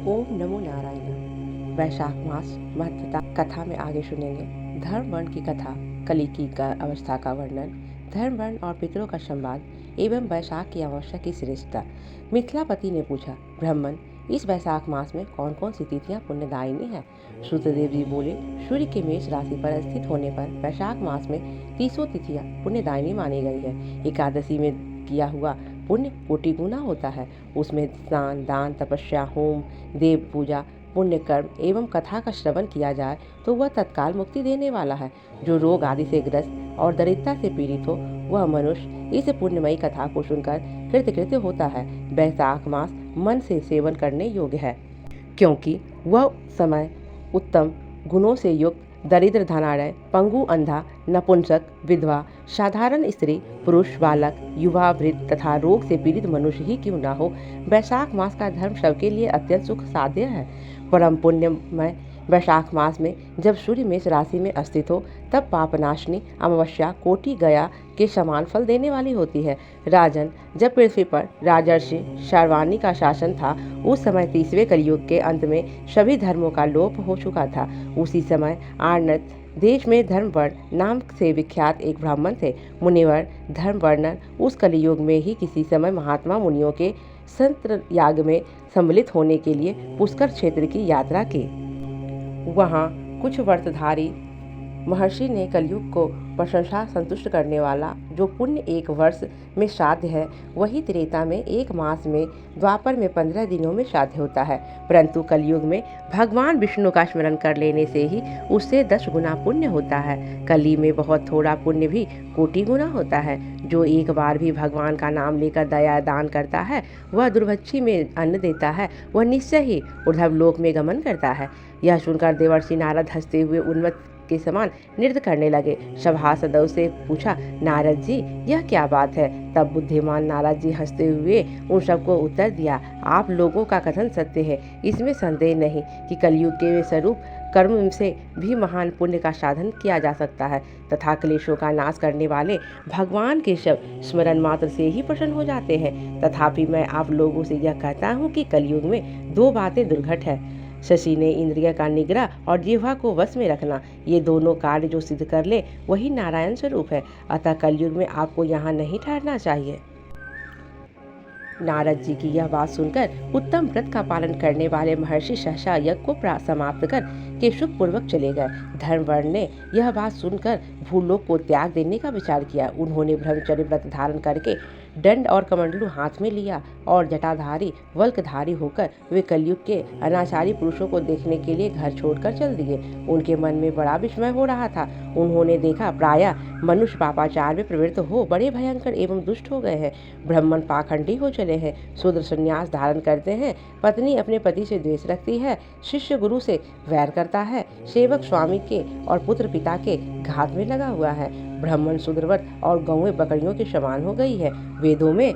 ओम नमो नारायण। वैशाख मास महत्वता कथा में आगे सुनेंगे। धर्म वर्ण की कथा, कली की अवस्था का वर्णन, धर्म वर्ण और पितरों का संवाद एवं वैशाख की अमावस्या की श्रेष्ठता। मिथिलापति ने पूछा, ब्राह्मण, इस वैशाख मास में कौन कौन सी तिथियां पुण्यदायिनी हैं? सूतदेव जी बोले, सूर्य के मेष राशि पर स्थित होने पर वैशाख मास में 30 तिथियां पुण्यदायिनी मानी गई है। एकादशी में किया हुआ पुण्य कोटि गुना होता है। उसमें स्नान, दान, तपस्या, होम, देव पूजा, पुण्य कर्म एवं कथा का श्रवण किया जाए तो वह तत्काल मुक्ति देने वाला है। जो रोग आदि से ग्रस्त और दरिद्रता से पीड़ित हो, वह मनुष्य इस पुण्यमयी कथा को सुनकर कृतकृत्य होता है। वैशाख मास मन से सेवन करने योग्य है, क्योंकि वह समय उत्तम गुणों से युक्त दरिद्र, धनाढ़य, पंगु, अंधा, नपुंसक, विधवा, साधारण स्त्री, पुरुष, बालक, युवा, वृद्ध तथा रोग से पीड़ित मनुष्य ही क्यों न हो, वैशाख मास का धर्म सबके लिए अत्यंत सुख साध्य है। परम पुण्यमय वैशाख मास में जब सूर्य मेष राशि में स्थित हो, तब पापनाशनी अमावस्या कोटि गया के समान फल देने वाली होती है। राजन, जब पृथ्वी पर राजर्षि शार्वाणी का शासन था, उस समय 30वें कलयुग के अंत में सभी धर्मों का लोप हो चुका था। उसी समय आर्णत देश में धर्मवर्ण नाम से विख्यात एक ब्राह्मण थे। मुनिवर धर्मवर्णन उस कलियुग में ही किसी समय महात्मा मुनियों के संत याग में सम्मिलित होने के लिए पुष्कर क्षेत्र की यात्रा की। वहाँ कुछ व्रतधारी महर्षि ने कलयुग को प्रशंसा संतुष्ट करने वाला जो पुण्य 1 वर्ष में साध्य है, वही त्रेता में 1 मास में, द्वापर में 15 दिनों में साध्य होता है। परंतु कलयुग में भगवान विष्णु का स्मरण कर लेने से ही उससे 10 गुना पुण्य होता है। कली में बहुत थोड़ा पुण्य भी कोटि गुना होता है। जो एक बार भी भगवान का नाम लेकर दया दान करता है, वह दुर्भक्षी में अन्न देता है, वह निश्चय ही ऊर्ध्व लोक में गमन करता है। यह सुनकर देवर्षि नारद हंसते हुए उन्मत्त के समान नृत्य करने लगे। सभासदों से पूछा, नारद जी, यह क्या बात है? तब बुद्धिमान नारद जी हंसते हुए उन सबको उत्तर दिया, आप लोगों का कथन सत्य है। इसमें संदेह नहीं कि कलयुग के स्वरूप कर्म से भी महान पुण्य का साधन किया जा सकता है तथा क्लेशों का नाश करने वाले भगवान के शब्द स्मरण मात्र से ही प्रसन्न हो जाते हैं। तथापि मैं आप लोगों से यह कहता हूँ कि कलयुग में 2 बातें दुर्घट है। शशि ने इंद्रिय का निग्रह और जिह्वा को वश में रखना। ये दोनों कार्य जो सिद्ध कर ले, वही नारायण स्वरूप है। अतः कलयुग में आपको यहाँ नहीं ठहरना चाहिए। नारद जी की यह बात सुनकर उत्तम व्रत का पालन करने वाले महर्षि सहसा यज्ञ को समाप्त कर के सुख पूर्वक चले गए। धर्मवर्ण ने यह बात सुनकर भूलोक को त्याग देने का विचार किया। उन्होंने ब्रह्मचर्य व्रत धारण करके दंड और कमंडलू हाथ में लिया और जटाधारी वल्कधारी होकर वे कलयुग के अनाचारी पुरुषों को देखने के लिए घर छोड़कर चल दिए। उनके मन में बड़ा विस्मय हो रहा था। उन्होंने देखा प्रायः मनुष्य पापाचार में प्रवृत्त हो बड़े भयंकर एवं दुष्ट हो गए हैं। ब्राह्मण पाखंडी हो चले हैं, शूद्र संन्यास धारण करते हैं, पत्नी अपने पति से द्वेष रखती है, शिष्य गुरु से वैर करता है, सेवक स्वामी के और पुत्र पिता के घात में लगा हुआ है। ब्राह्मण शूद्रवत और गौएं बकरियों के समान हो गई है। वेदों में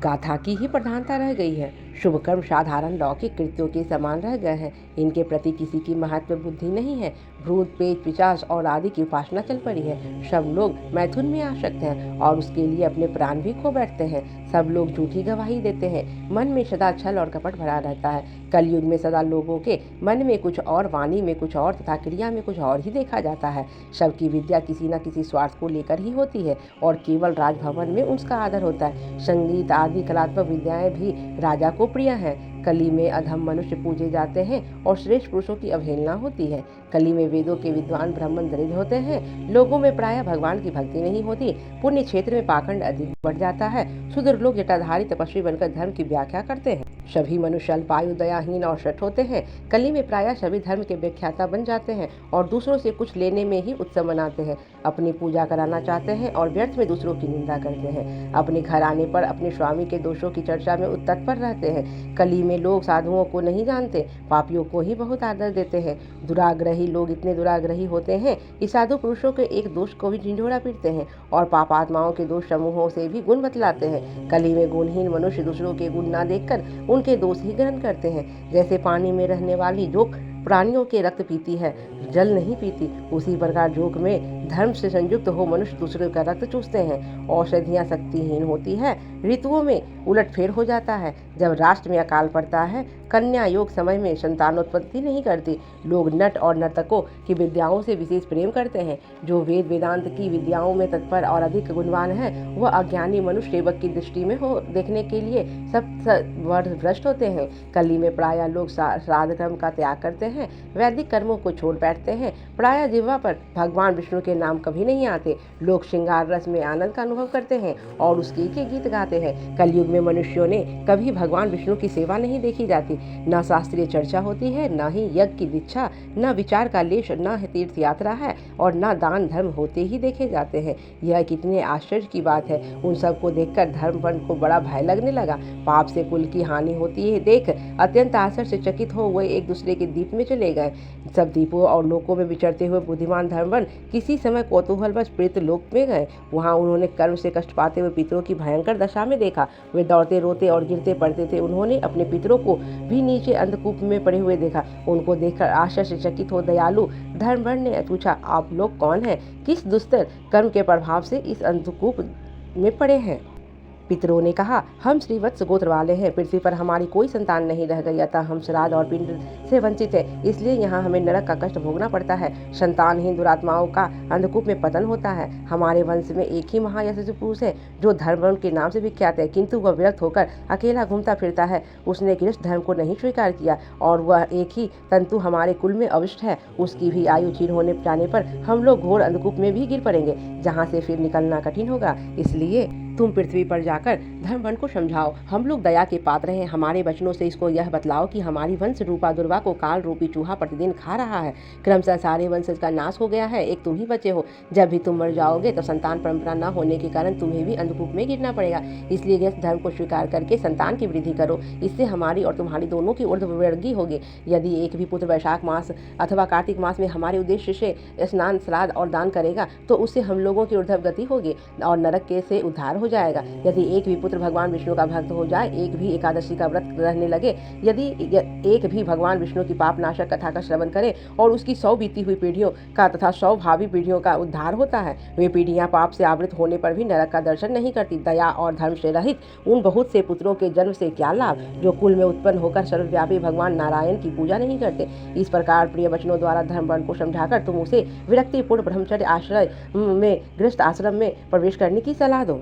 गाथा की ही प्रधानता रह गई है। शुभ कर्म साधारण लौकिक कृत्यों के समान रह गए हैं। इनके प्रति किसी की महत्व बुद्धि नहीं है। भूत, पेट, पिशाच और आदि की उपासना चल पड़ी है। सब लोग मैथुन में आसक्त हैं और उसके लिए अपने प्राण भी खो बैठते हैं। सब लोग झूठी गवाही देते हैं। मन में सदा छल और कपट भरा रहता है। कलयुग में सदा लोगों के मन में कुछ और, वाणी में कुछ और तथा क्रिया में कुछ और ही देखा जाता है। सबकी विद्या किसी न किसी स्वार्थ को लेकर ही होती है और केवल राजभवन में उसका आदर होता है। संगीत आदि कलात्मक विद्याएं भी राजा को प्रिय हैं। कली में अधम मनुष्य पूजे जाते हैं और श्रेष्ठ पुरुषों की अवहेलना होती है। कली में वेदों के विद्वान ब्राह्मण दरिद्र होते हैं। लोगों में प्रायः भगवान की भक्ति नहीं होती। पुण्य क्षेत्र में पाखंड अधिक बढ़ जाता है। शूद्र लोग जटाधारी तपस्वी बनकर धर्म की व्याख्या करते हैं। सभी मनुष्य अल्पायु, दयाहीन और शठ होते हैं। कली में प्रायः सभी धर्म के व्याख्याता बन जाते हैं और दूसरों से कुछ लेने में ही उत्सव मनाते हैं। अपनी पूजा कराना चाहते हैं और व्यर्थ में दूसरों की निंदा करते हैं। अपने घर आने पर अपने स्वामी के दोषों की चर्चा में तत्पर रहते हैं। कली में लोग साधुओं को नहीं जानते, पापियों को ही बहुत आदर देते हैं। दुराग्रही लोग इतने दुराग्रही होते हैं कि साधु पुरुषों के एक दोष को भी ढिंढोरा पीटते हैं और पापात्माओं के दोष समूहों से भी गुण बतलाते हैं। कली में गुणहीन मनुष्य दूसरों के गुण न देखकर उनके दोष ही ग्रहण करते हैं। जैसे पानी में रहने वाली जोक प्राणियों के रक्त पीती है, जल नहीं पीती, उसी प्रकार योग में धर्म से संयुक्त हो मनुष्य दूसरे का रक्त चूसते हैं। औषधियाँ शक्तिहीन होती है, ऋतुओं में उलटफेर हो जाता है। जब राष्ट्र में अकाल पड़ता है, कन्या योग समय में संतानोत्पत्ति नहीं करती। लोग नट और नर्तकों की विद्याओं से विशेष प्रेम करते हैं। जो वेद वेदांत की विद्याओं में तत्पर और अधिक गुणवान है, वह अज्ञानी मनुष्य सेवक की दृष्टि में हो देखने के लिए सब भ्रष्ट होते हैं। कली में प्रायः लोग श्राद्ध कर्म का त्याग करते हैं, वैदिक कर्मों को छोड़ बैठते हैं। प्रायः जिह्वा पर भगवान विष्णु के नाम कभी नहीं आते। लोग श्रृंगार रस में आनंद का अनुभव करते हैं और उसके के गीत गाते हैं। कलयुग में मनुष्यों ने कभी भगवान विष्णु की सेवा नहीं देखी जाती। न शास्त्रीय चर्चा होती है, न ही यज्ञ की दीक्षा, न विचार का लेश, न तीर्थ यात्रा है और न दान धर्म होते ही देखे जाते हैं। यह कितने आश्चर्य की बात है। उन सबको देखकर धर्मपन को बड़ा भय लगने लगा। पाप से कुल की हानि होती है देख अत्यंत आश्चर्य से चकित हो वह एक दूसरे के दीप में चले गए। सब दीपों और लोकों में विचरते हुए बुद्धिमान धर्मवन किसी समय कौतूहलवश प्रेत लोक में गए। वहां उन्होंने कर्म से कष्ट पाते हुए पितरों की भयंकर दशा में देखा। वे दौड़ते रोते और गिरते पड़ते थे। उन्होंने अपने पितरों को भी नीचे अंधकूप में पड़े हुए देखा। उनको देखकर आश्चर्य से चकित हो दयालु धर्मवन ने पूछा, आप लोग कौन हैं? किस दुस्तर कर्म के प्रभाव से इस अंधकूप में पड़े हैं? पितरों ने कहा, हम श्रीवत्स गोत्र वाले हैं। पृथ्वी पर हमारी कोई संतान नहीं रह गई, अतः हम श्राद्ध और पिंड से वंचित हैं। इसलिए यहाँ हमें नरक का कष्ट भोगना पड़ता है। संतानहीन दुरात्माओं का अंधकूप में पतन होता है। हमारे वंश में एक ही महायशस्वी पुरुष है जो धर्मवर्ण के नाम से विख्यात है, किंतु वह विरक्त होकर अकेला घूमता फिरता है। उसने गृहस्थ धर्म को नहीं स्वीकार किया और वह एक ही तंतु हमारे कुल में अविष्ट है। उसकी भी आयु क्षीण होने जाने पर हम लोग घोर अंधकूप में भी गिर पड़ेंगे, जहाँ से फिर निकलना कठिन होगा। इसलिए तुम पृथ्वी पर जाकर धर्मवन को समझाओ। हम लोग दया के पात्र हैं। हमारे वचनों से इसको यह बतलाओ कि हमारी वंश रूपा दुर्वा को काल रूपी चूहा प्रतिदिन खा रहा है। क्रमशः सारे वंशज का नाश हो गया है, एक तुम ही बचे हो। जब भी तुम मर जाओगे तो संतान परंपरा न होने के कारण तुम्हें भी अंधकूप में गिरना पड़ेगा। इसलिए गृहस्थ धर्म को स्वीकार करके संतान की वृद्धि करो। इससे हमारी और तुम्हारी दोनों की ऊर्ध्ववृद्धि होगी। यदि एक भी पुत्र वैशाख मास अथवा कार्तिक मास में हमारे उद्देश्य से स्नान, श्राद्ध और दान करेगा तो उससे हम लोगों की ऊर्ध्व गति होगी और नरक के से उद्धार हो जाएगा। यदि एक भी पुत्र भगवान विष्णु का भक्त हो जाए, एक भी एकादशी का व्रत रहने लगे, यदि एक भी भगवान विष्णु की पाप नाशक कथा का श्रवण करे और उसकी 100 बीती हुई पीढ़ियों का तथा 100 भावी पीढ़ियों का उद्धार होता है। वे पीढ़ियां पाप से आवृत होने पर भी नरक का दर्शन नहीं करती। दया और धर्म से रहित उन बहुत से पुत्रों के जन्म से क्या लाभ, जो कुल में उत्पन्न होकर सर्वव्यापी भगवान नारायण की पूजा नहीं करते। इस प्रकार प्रिय वचनों द्वारा धर्मवर्ण को समझाकर तुम उसे विरक्तिपूर्ण ब्रह्मचर्य आश्रय में गृहस्थ आश्रम में प्रवेश करने की सलाह दो।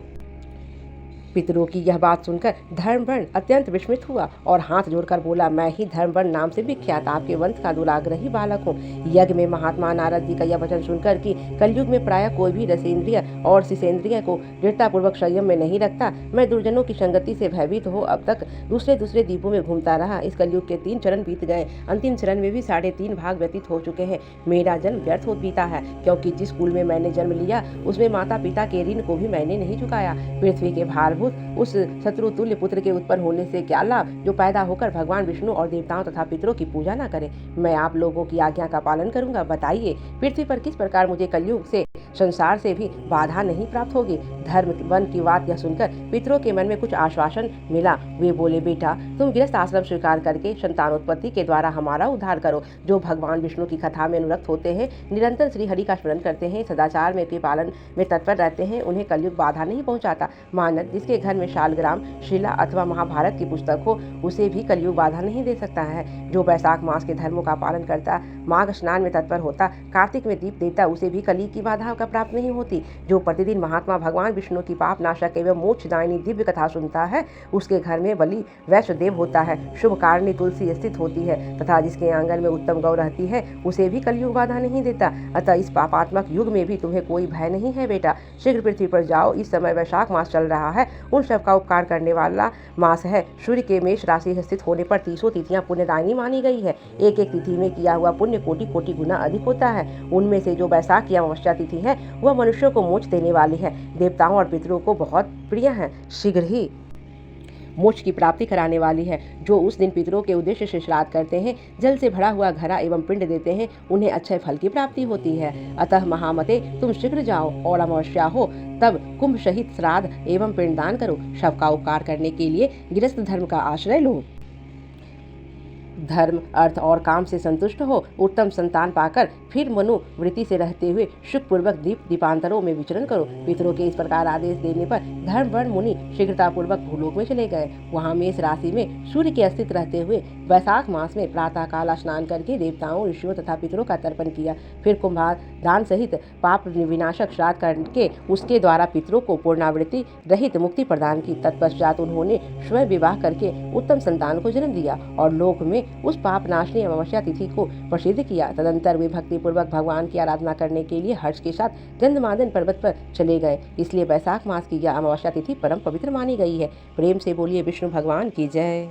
पितरों की यह बात सुनकर धर्मवर्ण अत्यंत विस्मित हुआ और हाथ जोड़कर बोला, मैं ही धर्मवर्ण नाम से विख्यात आपके वंश का दुराग्रही बालक हूँ। यज्ञ में महात्मा नारद जी का यह वचन सुनकर कि कलयुग में प्रायः कोई भी रसेंद्रिय और शिशेंद्रिय को दृढ़तापूर्वक संयम में नहीं रखता, मैं दुर्जनों की संगति से भयभीत हो अब तक दूसरे द्वीपों में घूमता रहा। इस कलयुग के 3 चरण बीत गए, अंतिम चरण में भी 3.5 भाग व्यतीत हो चुके हैं। मेरा जन्म व्यर्थ हो बीता है, क्योंकि जिस कुल में मैंने जन्म लिया उसमें माता पिता के ऋण को भी मैंने नहीं चुकाया। पृथ्वी के भार उस शत्रुतुल्य पुत्र के उत्पन्न होने से क्या लाभ, जो पैदा होकर भगवान विष्णु और देवताओं तथा पितरों की पूजा न करे। मैं आप लोगों की आज्ञा का पालन करूंगा। बताइए पृथ्वी पर किस प्रकार मुझे कलयुग से संसार से भी बाधा नहीं प्राप्त होगी। धर्म वन की बात यह सुनकर पितरों के मन में कुछ आश्वासन मिला। वे बोले, बेटा तुम गृहस्थ आश्रम स्वीकार करके संतानोत्पत्ति के द्वारा हमारा उद्धार करो। जो भगवान विष्णु की कथा में अनुरक्त होते हैं, निरंतर श्री हरि का स्मरण करते हैं, सदाचार में के पालन में तत्पर रहते हैं, उन्हें कलयुग बाधा नहीं पहुंचाता। मानव जिसके घर में शालग्राम, शिला अथवा महाभारत की पुस्तक हो, उसे भी कलयुग बाधा नहीं दे सकता है। जो वैशाख मास के धर्मों का पालन करता, माघ स्नान में तत्पर होता, कार्तिक में दीप देता, उसे भी कली की बाधा का प्राप्त नहीं होती। जो प्रतिदिन महात्मा भगवान विष्णु की पाप नाशक एवं मोक्षदायिनी दिव्य कथा सुनता है, उसके घर में बलि वैष्णदेव होता है, शुभ कारणी तुलसी स्थित होती है तथा जिसके आंगन में उत्तम गौ रहती है, उसे भी कलयुग बाधा नहीं देता। अतः इस पापात्मक युग में भी तुम्हें कोई भय नहीं है। बेटा शीघ्र पृथ्वी पर जाओ। इस समय वैशाख मास चल रहा है, उन सब का उपकार करने वाला मास है। सूर्य के मेष राशि स्थित होने पर 30 तिथियां पुण्यदायिनी मानी गई है। एक एक तिथि में किया हुआ पुण्य कोटि गुना अधिक होता है। उनमें से जो वैशाख की अमावस्या तिथि है, वह मनुष्यों को मोक्ष देने वाली है, देवताओं और पितरों को बहुत प्रिय है, शीघ्र ही मोक्ष की प्राप्ति कराने वाली है। जो उस दिन पितरों के उद्देश्य से श्राद्ध करते हैं, जल से भरा हुआ घड़ा एवं पिंड देते हैं, उन्हें अच्छे फल की प्राप्ति होती है। अतः महामते तुम शीघ्र जाओ और अमावस्या हो तब कुंभ सहित श्राद्ध एवं पिंडदान करो। शव का उपकार करने के लिए गृहस्थ धर्म का आश्रय लो। धर्म, अर्थ और काम से संतुष्ट हो उत्तम संतान पाकर फिर मनुवृत्ति से रहते हुए सुखपूर्वक दीपांतरों में विचरण करो। पितरों के इस प्रकार आदेश देने पर धर्मवर्ण मुनि शीघ्रतापूर्वक भूलोक में चले गए। वहाँ मेष राशि में सूर्य के अस्तित्व रहते हुए वैशाख मास में प्रातः काल स्नान करके देवताओं, ऋषियों तथा पितरों का तर्पण किया। फिर कुंभार दान सहित पाप विनाशक श्राद्ध करके उसके द्वारा पितरों को पूर्णावृत्ति रहित मुक्ति प्रदान की। तत्पश्चात उन्होंने स्वयं विवाह करके उत्तम संतान को जन्म दिया और लोक में उस पाप नाशनी अमावस्या तिथि को प्रसिद्ध किया। तदंतर वे भक्तिपूर्वक भगवान की आराधना करने के लिए हर्ष के साथ गंधमादन पर्वत पर चले गए। इसलिए वैशाख मास की यह अमावस्या तिथि परम पवित्र मानी गई है। प्रेम से बोलिए विष्णु भगवान की जय।